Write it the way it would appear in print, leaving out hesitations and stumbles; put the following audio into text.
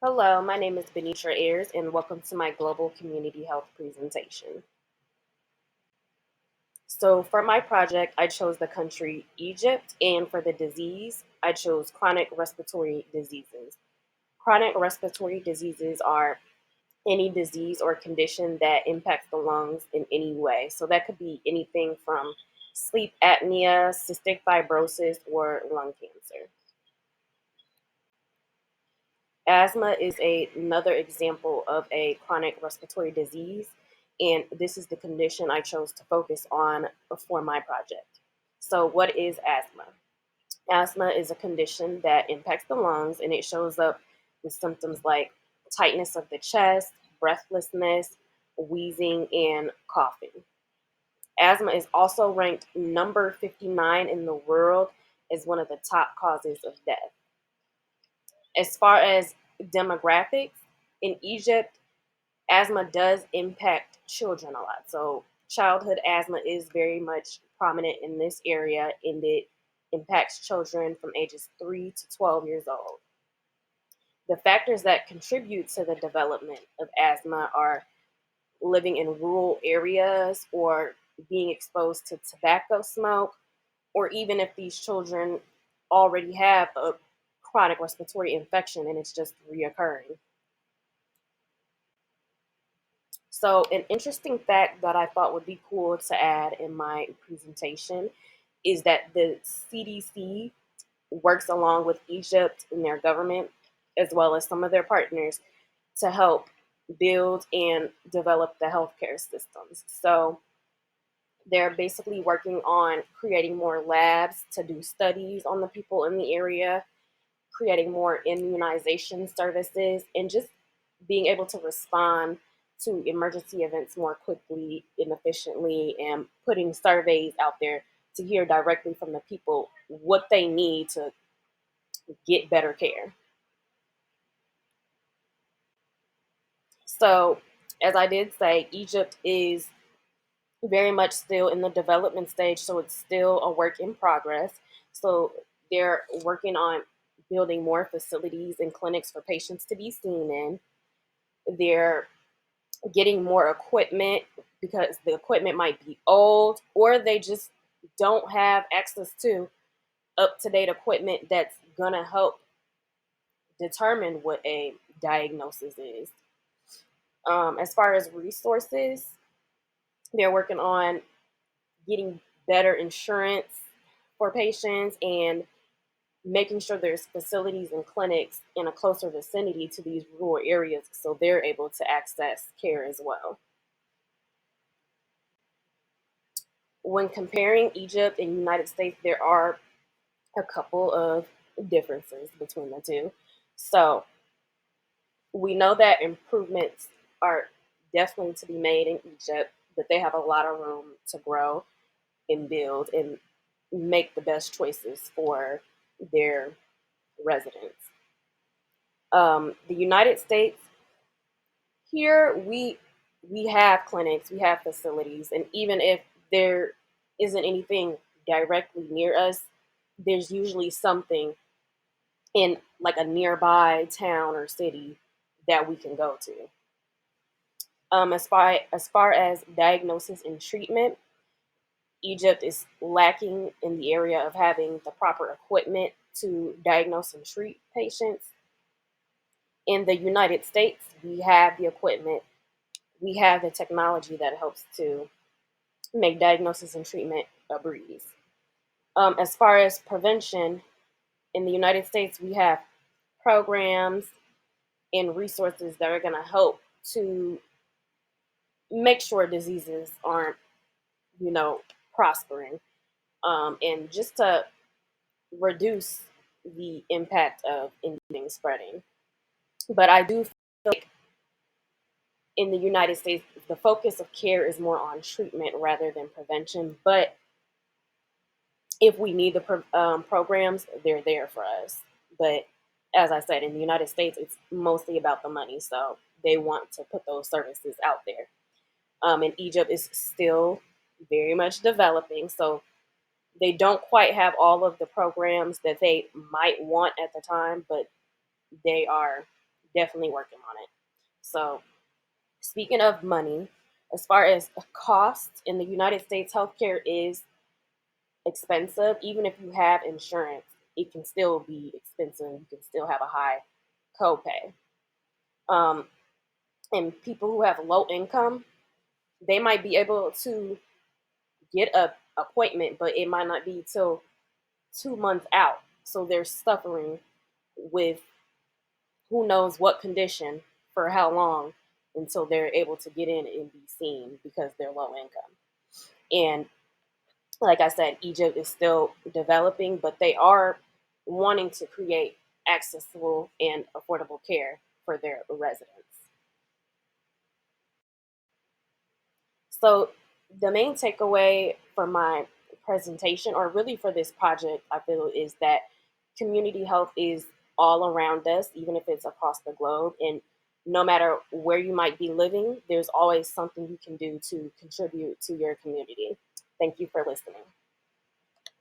Hello, my name is Benitra Ayers, and welcome to my Global Community Health presentation. So, for my project, I chose the country Egypt, and for the disease, I chose chronic respiratory diseases. Chronic respiratory diseases are any disease or condition that impacts the lungs in any way. So, that could be anything from sleep apnea, cystic fibrosis, or lung cancer. Asthma is another example of a chronic respiratory disease, and this is the condition I chose to focus on for my project. So, what is asthma? Asthma is a condition that impacts the lungs, and it shows up with symptoms like tightness of the chest, breathlessness, wheezing, and coughing. Asthma is also ranked number 59 in the world as one of the top causes of death. As far as demographics, in Egypt, asthma does impact children a lot. So, childhood asthma is very much prominent in this area, and it impacts children from ages 3 to 12 years old. The factors that contribute to the development of asthma are living in rural areas or being exposed to tobacco smoke, or even if these children already have a chronic respiratory infection and it's just reoccurring. So, an interesting fact that I thought would be cool to add in my presentation is that the CDC works along with Egypt and their government, as well as some of their partners, to help build and develop the healthcare systems. So, they're basically working on creating more labs to do studies on the people in the area, creating more immunization services, and just being able to respond to emergency events more quickly and efficiently, and putting surveys out there to hear directly from the people what they need to get better care. So, as I did say, Egypt is very much still in the development stage, so it's still a work in progress. So, they're working on building more facilities and clinics for patients to be seen in. They're getting more equipment because the equipment might be old, or they just don't have access to up to date equipment that's going to help determine what a diagnosis is. As far as resources, they're working on getting better insurance for patients and making sure there's facilities and clinics in a closer vicinity to these rural areas so they're able to access care as well. When comparing Egypt and United States, there are a couple of differences between the two. So we know that improvements are definitely to be made in Egypt, but they have a lot of room to grow and build and make the best choices for their residents. The United States, here we have clinics, we have facilities, and even if there isn't anything directly near us, there's usually something in like a nearby town or city that we can go to. As far as diagnosis and treatment, Egypt is lacking in the area of having the proper equipment to diagnose and treat patients. In the United States, we have the equipment, we have the technology that helps to make diagnosis and treatment a breeze. As far as prevention, in the United States, we have programs and resources that are going to help to make sure diseases aren't, you know, prospering, and just to reduce the impact of anything spreading. But I do feel like in the United States, the focus of care is more on treatment rather than prevention. But if we need the programs, they're there for us. But as I said, in the United States, it's mostly about the money. So they want to put those services out there. And Egypt is still very much developing. So they don't quite have all of the programs that they might want at the time, but they are definitely working on it. So, speaking of money, as far as costs in the United States, healthcare is expensive. Even if you have insurance, it can still be expensive. You can still have a high copay. Um, and people who have low income, they might be able to get a appointment, but it might not be till 2 months out. So they're suffering with who knows what condition for how long until they're able to get in and be seen because they're low income. And like I said, Egypt is still developing, but they are wanting to create accessible and affordable care for their residents. So, the main takeaway from my presentation, or really for this project, I feel is that community health is all around us, even if it's across the globe. And no matter where you might be living, there's always something you can do to contribute to your community. Thank you for listening.